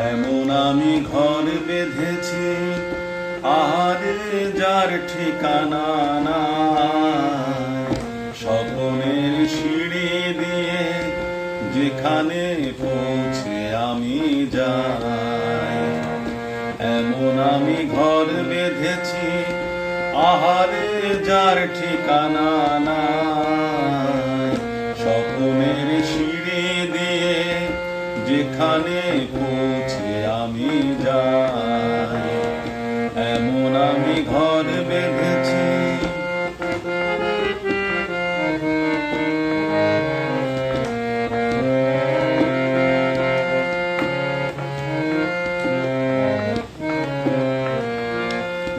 এমন আমি ঘর বেঁধেছি আহারে যার ঠিকানা নাই। স্বপ্নের সিঁড়ি দিয়ে যেখানে পৌঁছে আমি যাই। এমন আমি ঘর বেঁধেছি আহারে যার ঠিকানা নাই। স্বপ্নের সিঁড়ি দিয়ে যেখানে পৌঁছে আমি যাই। এমন আমি ঘর বেঁধেছি।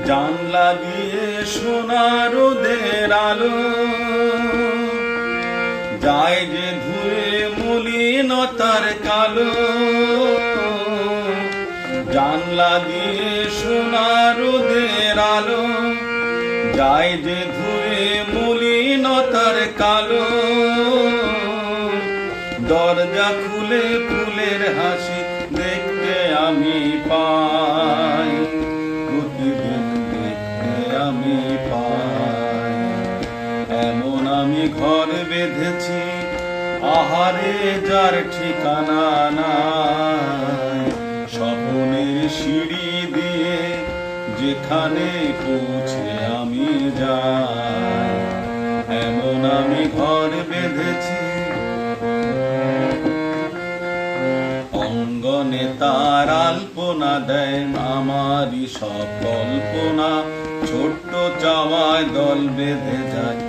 জানলা দিয়ে সোনা রোদের আলো যায় যে ধুয়ে মলিনতার কালো। জানলা দিয়ে সোনা রোদের আলো যায় যে ধুয়ে মলিনতার কালো। দরজা খুলে ফুলের হাসি দেখতে আমি পাই, প্রতিদিন দেখতে আমি পাই। এমন আমি ঘর বেঁধেছি আহারে যার ঠিকানা নাই। স্বপ্নের সিঁড়ি দিয়ে যেখানে পৌঁছে আমি যাই। এমন আমি ঘর বেঁধেছি। অঙ্গনে তার আলপনা দেয় আমারই সব কল্পনা, ছোট্ট চাওয়ায় দল বেঁধে যায়